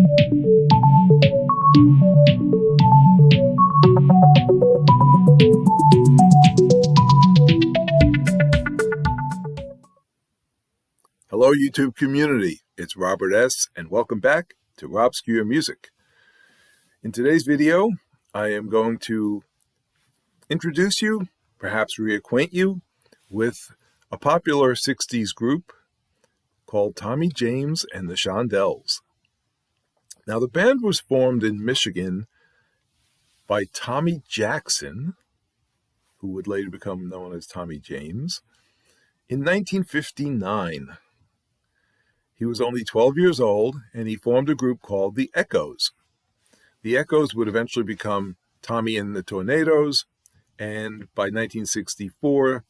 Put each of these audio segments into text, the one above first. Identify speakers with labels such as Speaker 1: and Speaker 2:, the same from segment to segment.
Speaker 1: Hello, YouTube community. It's Robert S., and welcome back to RobScure Music. In today's video, I am going to introduce you, perhaps reacquaint you, with a popular 60s group called Tommy James and the Shondells. Now, the band was formed in Michigan by Tommy Jackson, who would later become known as Tommy James, in 1959. He was only 12 years old, and he formed a group called the Echoes. The Echoes would eventually become Tommy and the Tornadoes, and by 1964,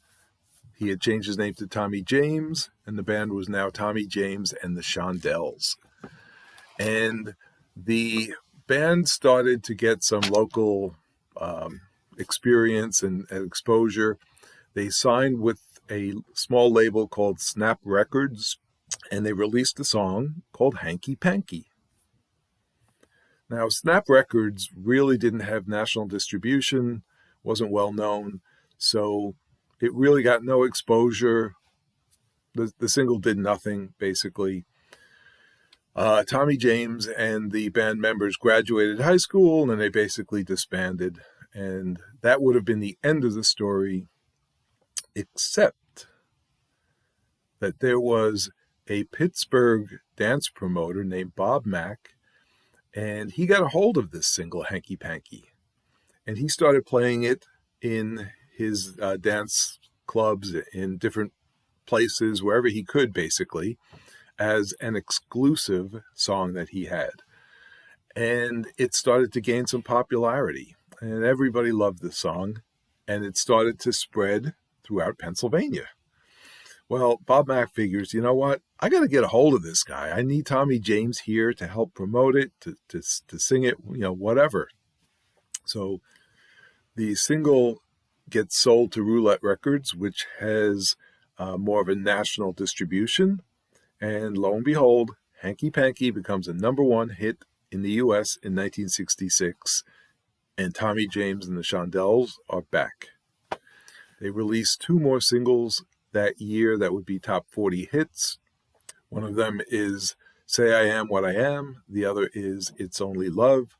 Speaker 1: he had changed his name to Tommy James, and the band was now Tommy James and the Shondells. And the band started to get some local experience and exposure. They signed with a small label called Snap Records, and they released a song called Hanky Panky. Now, Snap Records really didn't have national distribution, wasn't well known, so it really got no exposure. The single did nothing, basically. Tommy James and the band members graduated high school, and they basically disbanded. And that would have been the end of the story, except that there was a Pittsburgh dance promoter named Bob Mack, and he got a hold of this single, Hanky Panky, and he started playing it in his dance clubs in different places, wherever he could, basically, as an exclusive song that he had. And it started to gain some popularity, and everybody loved the song, and it started to spread throughout Pennsylvania. Well, Bob Mack figures, you know what? I got to get a hold of this guy. I need Tommy James here to help promote it, to sing it, whatever. So the single gets sold to Roulette Records, which has more of a national distribution. And lo and behold, Hanky Panky becomes a #1 hit in the U.S. in 1966. And Tommy James and the Shondells are back. They released 2 more singles that year that would be top 40 hits. One of them is Say I Am What I Am. The other is It's Only Love.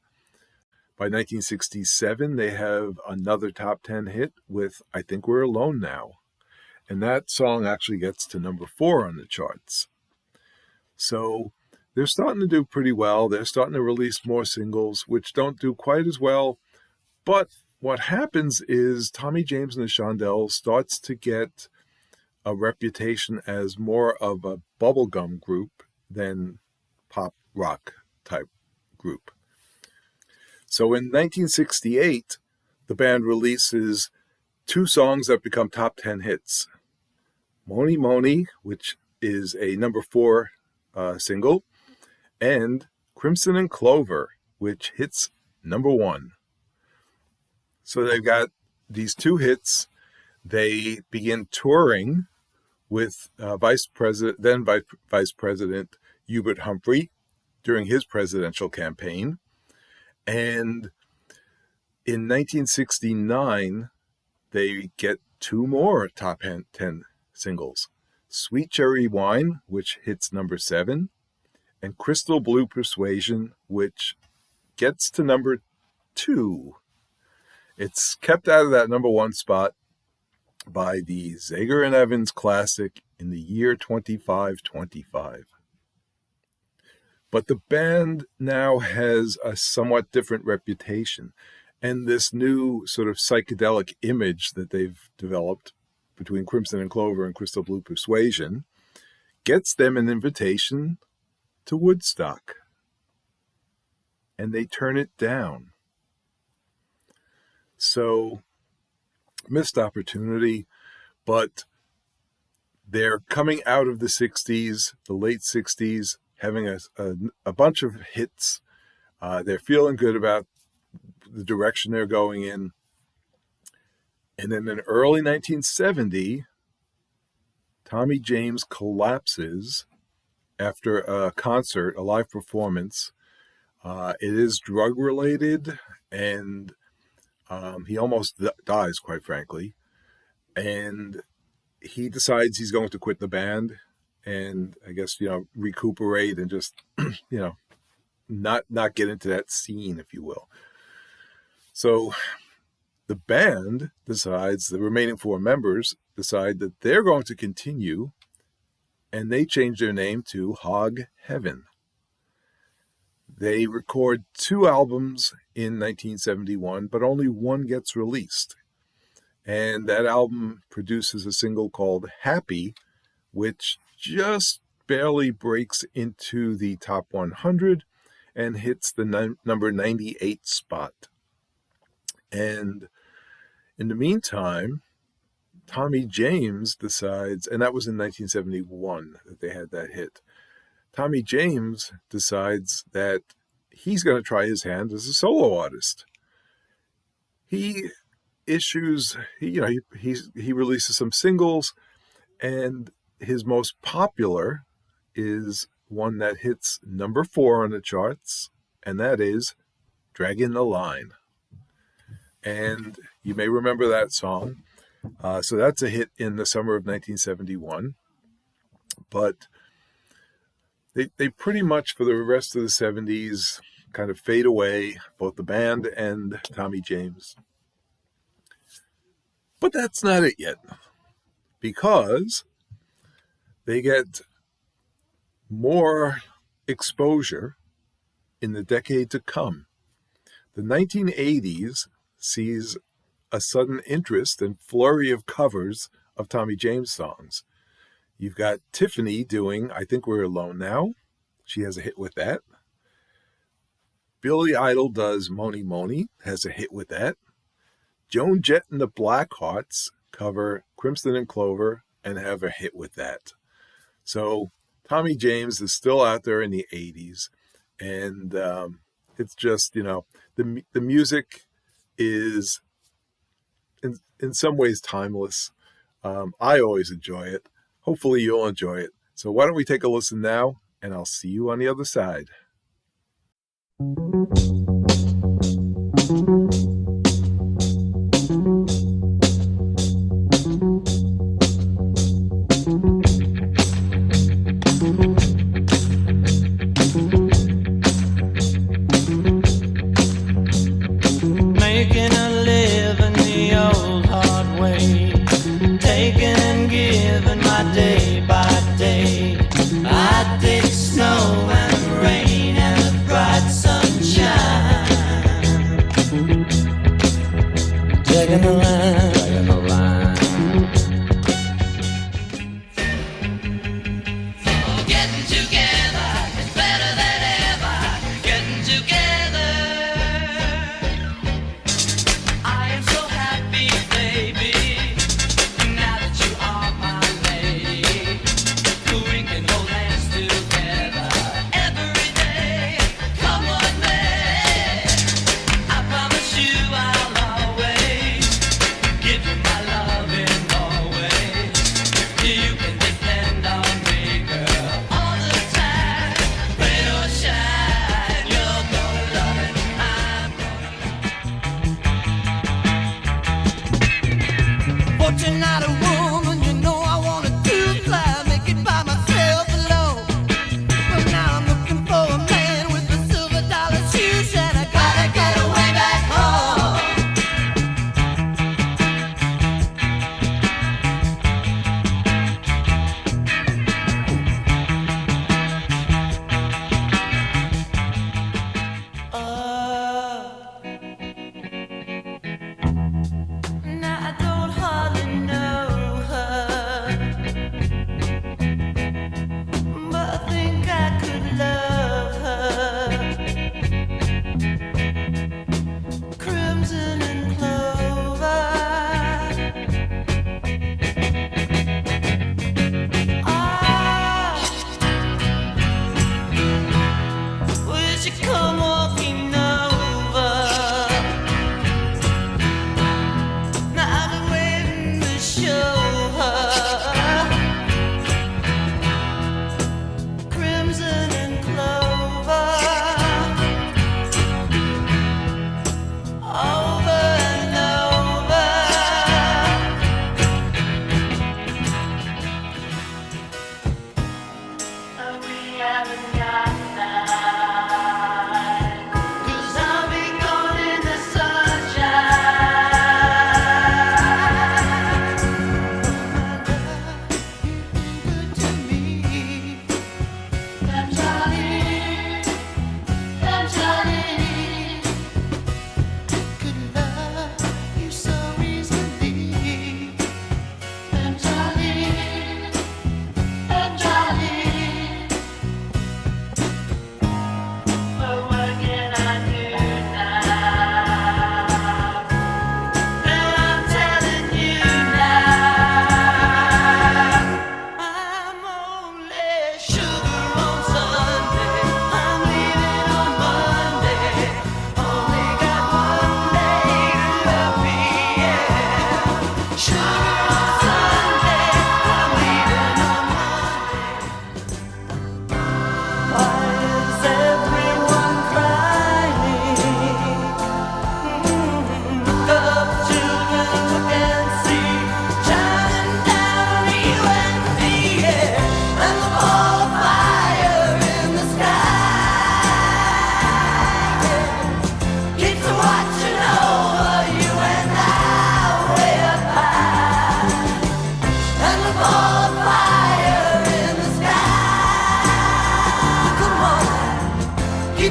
Speaker 1: By 1967, they have another top 10 hit with I Think We're Alone Now. And that song actually gets to #4 on the charts. So they're starting to do pretty well. They're starting to release more singles, which don't do quite as well. But what happens is Tommy James and the Shondells starts to get a reputation as more of a bubblegum group than pop rock type group. So in 1968, the band releases 2 songs that become top 10 hits. Moni Moni, which is a #4 single, and Crimson and Clover, which hits #1. So they've got these 2 hits. They begin touring with then Vice President Hubert Humphrey during his presidential campaign. And in 1969, they get 2 more top 10 singles. Sweet Cherry Wine, which hits #7, and Crystal Blue Persuasion, which gets to #2. It's kept out of that #1 spot by the Zager and Evans classic in the year 2525. But the band now has a somewhat different reputation, and this new sort of psychedelic image that they've developed between Crimson and Clover and Crystal Blue Persuasion gets them an invitation to Woodstock, and they turn it down. So, missed opportunity, but they're coming out of the 60s, the late 60s, having a bunch of hits. They're feeling good about the direction they're going in. And then in early 1970, Tommy James collapses after a concert, a live performance, It is drug related, and he almost dies, quite frankly. And he decides he's going to quit the band and I guess, recuperate and just, not get into that scene, if you will. So the band decides, the remaining 4 members decide that they're going to continue, and they change their name to Hog Heaven. They record 2 albums in 1971, but only one gets released. And that album produces a single called Happy, which just barely breaks into the top 100 and hits the number 98 spot. And in the meantime, Tommy James decides, and that was in 1971 that they had that hit. Tommy James decides that he's going to try his hand as a solo artist. He releases some singles, and his most popular is one that hits number 4 on the charts, and that is Dragging the Line. And you may remember that song. So that's a hit in the summer of 1971. But they pretty much, for the rest of the 70s, kind of fade away, both the band and Tommy James. But that's not it yet, because they get more exposure in the decade to come. The 1980s sees a sudden interest and flurry of covers of Tommy James songs. You've got Tiffany doing I Think We're Alone Now. She has a hit with that. Billy Idol does Moni Moni, has a hit with that. Joan Jett and the Blackhearts cover Crimson and Clover and have a hit with that. So Tommy James is still out there in the 80s, and it's just, the music is in some ways timeless. I always enjoy it. Hopefully you'll enjoy it. So why don't we take a listen now, and I'll see you on the other side.
Speaker 2: Snow and rain and the bright sunshine.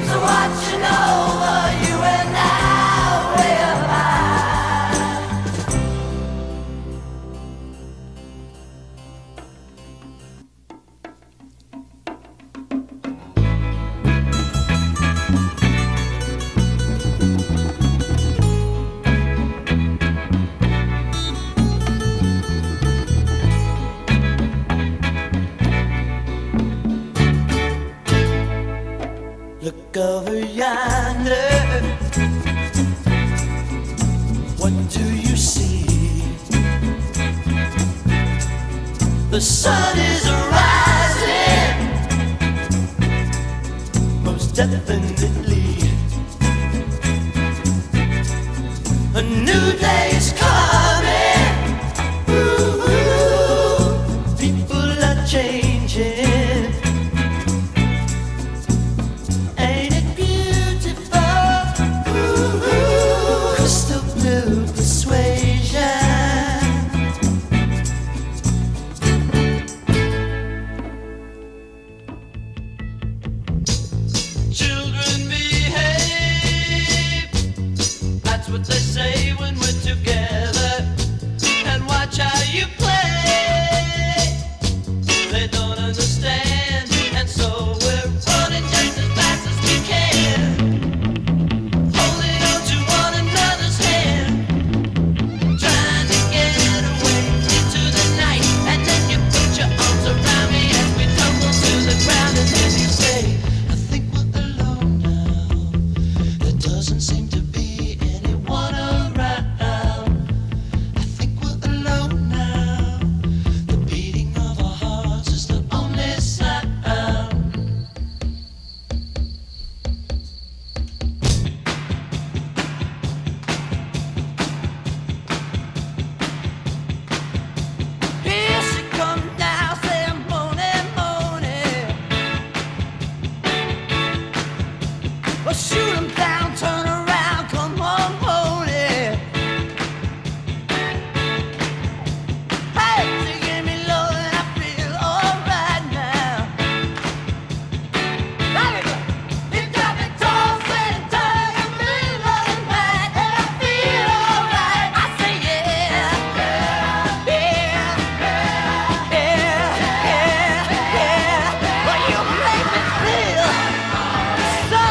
Speaker 2: So watching over you and I will hide. Look over yonder. What do you see? The sun is rising, most definitely. A new day is coming. Ooh, ooh. People are changing. Ain't it beautiful? Ooh, ooh. Crystal blue persuasion. Children behave. That's what they say when we're together. And watch how you play. They don't understand, and so we're running just as fast as we can, holding on to one another's hand, trying to get away into the night. And then you put your arms around me as we tumble to the ground, and then you say, I think we're alone now. There doesn't seem to be anyone around. I think we're alone now. The beating of our hearts is the only sound. Here she comes now, saying moaning, moaning. Well, shoot 'em down, turn around, come on, moaning. Hey, she gave me love and I feel alright now. You got me tossing and turning, me loving right, and I feel alright. I say yeah, yeah, yeah, yeah. Well, you make me feel so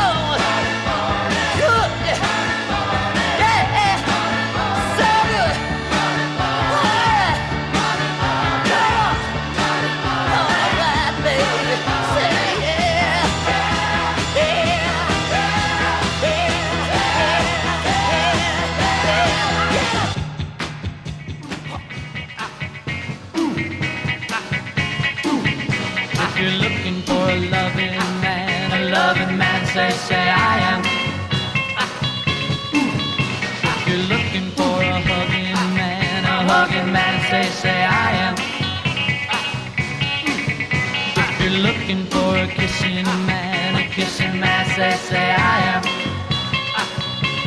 Speaker 2: good, yeah, so good. Alright, alright, baby, say yeah,
Speaker 3: If you're looking for a loving man, say I am. If you're looking for a hugging man, say I am. If you're looking for a kissing man, say I am.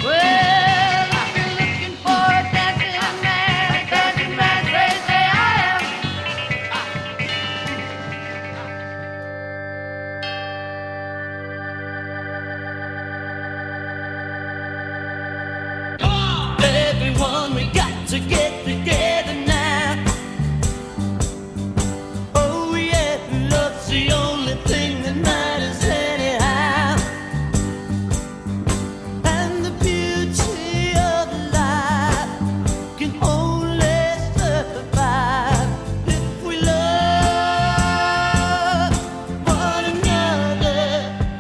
Speaker 3: Well, if you're looking for a dancing man, say I am.
Speaker 2: everyone, we got to get together now. Oh yeah, love's the only thing that matters anyhow. And the beauty of life can only survive if we love one another.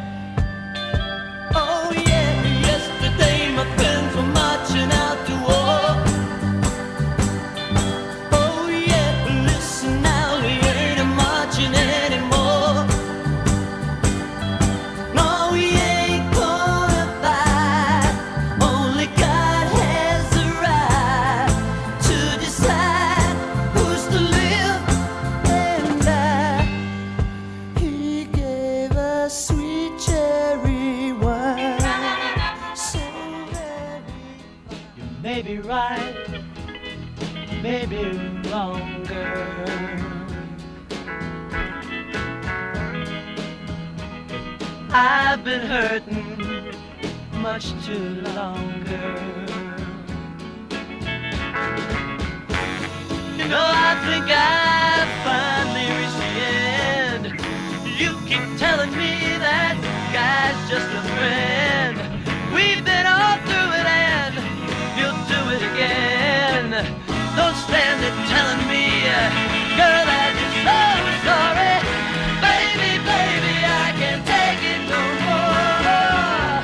Speaker 2: Oh yeah, yesterday my friends were marching out to war. Oh yeah, but listen now, we ain't marching anymore. No, we ain't gonna fight. Only God has the right to decide who's to live and die. He gave us sweet cherry wine, so very. You may be right, maybe wrong, girl. I I've been hurting much too longer. You know, I think I finally reached the end. You keep telling me that guy's just a friend. We've been all through it and you'll do it again. Don't stand there telling me, girl, that you're so sorry. Baby, baby, I can't take it no more.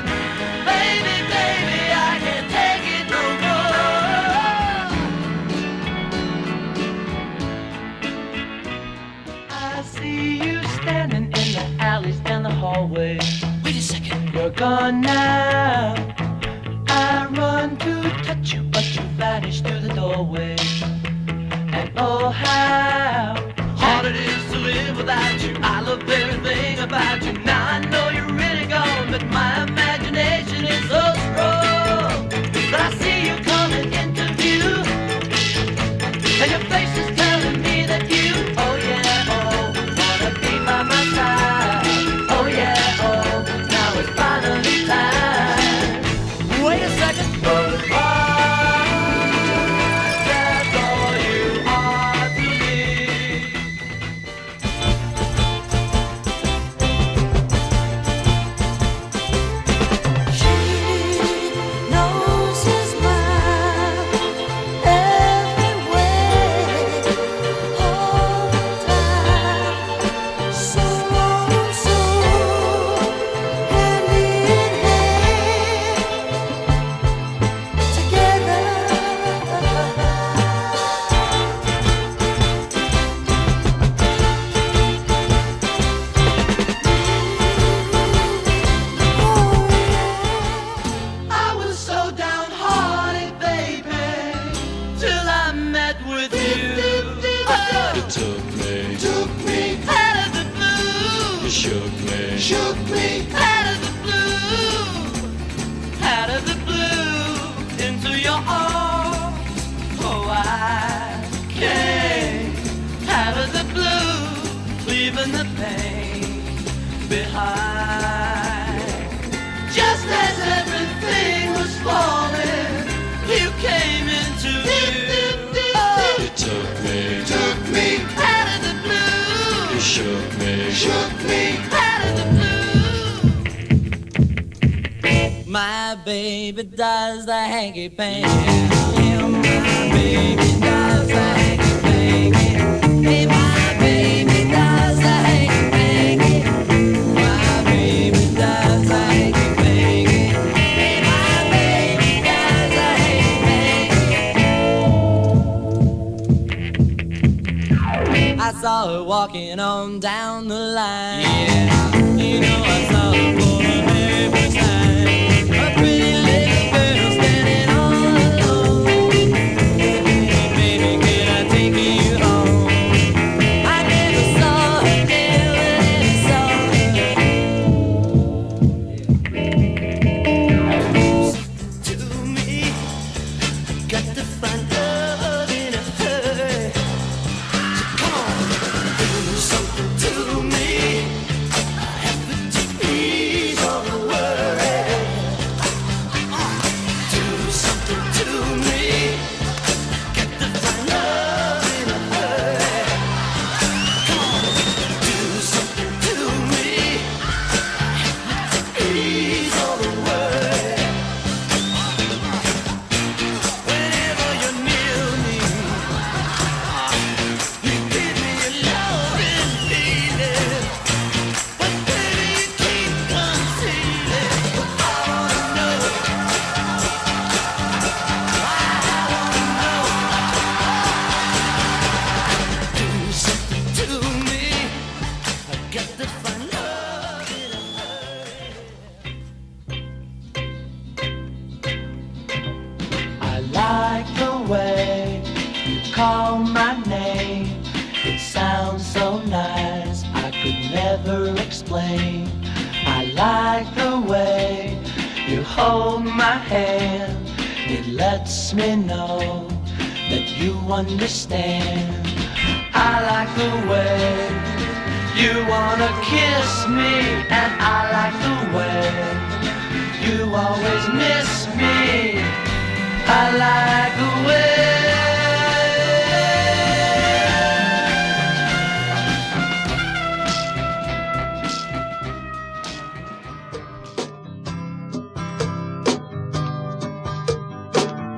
Speaker 2: Baby, baby, I can't take it no more. I see you standing in the alleys and the hallway. Wait a second, you're gone now. I run to touch you, but you vanish through the doorway. And oh, how hard it is to live without you. I love everything about you. Now I know you're really gone, but my imagination is so strong. But I see you coming into view, and your face is telling me that you, oh yeah, oh, wanna be by my side. Oh yeah, oh, now it's finally time. Wait a second. That's all you are to me.
Speaker 4: She knows his mind everywhere, all the time. So, hand in hand, together.
Speaker 2: I was so downhearted, baby, till I met with you.
Speaker 5: You took me
Speaker 2: Out of the blue,
Speaker 5: you shook me
Speaker 2: out of the blue, out of the blue, into your arms. Oh, I came out of the blue, leaving the pain behind. Just as everything was falling, you came into view.
Speaker 5: You took me
Speaker 2: Out of the blue,
Speaker 5: you shook me
Speaker 2: out of the blue. My baby does the hanky panky. Yeah, my baby does the hanky panky. Hey, my baby does the hanky panky. My baby does the hanky panky. Hey, my baby does the hanky panky. I saw her walking on down the line. Yeah, you know I saw her for the very first time. A pretty little girl standing all alone. Hey, baby, can I take you home? I never saw her, never saw her. To me, got to find love in a hurry. Come on, do something to me. I have to ease all the worry. Do something to me. Got to find love in a hurry. Come on, do something to me. I have to ease all the worry. Whenever you're near me, you give me a loving feeling. But baby, you keep concealing. I wanna know. Do something to me. I got to find love in a hurry. I like the way you call my name. It sounds so nice, I could never explain. I like the way you hold my hand. It lets me know that you understand. I like the way
Speaker 3: You wanna kiss me, and I like the way you always miss me. I like the way.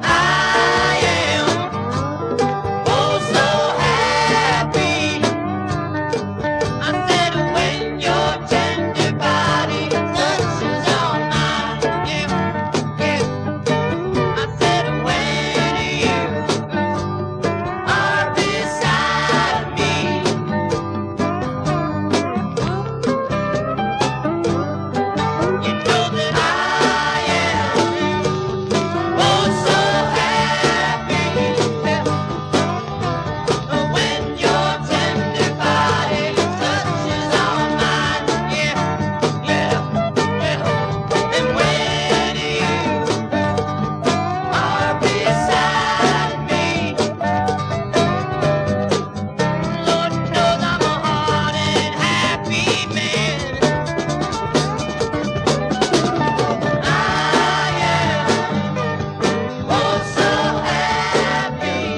Speaker 3: I am oh so happy. I said when your tender body touches on mine, yeah, yeah. I said when you are beside me, you know that I am oh so happy. When your tender body touches on mine, yeah, yeah, yeah. And when you are beside me, Lord knows I'm a hearted, happy man. I am oh so happy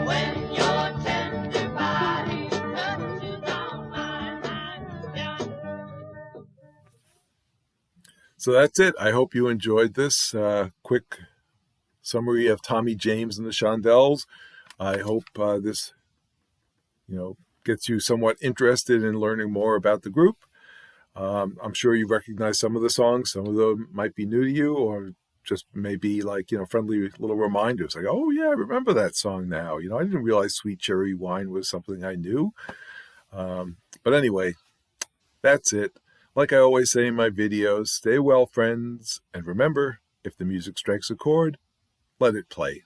Speaker 3: when your tender body touches on mine. Yeah.
Speaker 1: So that's it. I hope you enjoyed this quick summary of Tommy James and the Shondells. I hope this, gets you somewhat interested in learning more about the group. I'm sure you recognize some of the songs. Some of them might be new to you, or just maybe like, friendly little reminders like, oh yeah, I remember that song now. I didn't realize Sweet Cherry Wine was something I knew. But anyway, that's it. Like I always say in my videos, stay well, friends. And remember, if the music strikes a chord, let it play.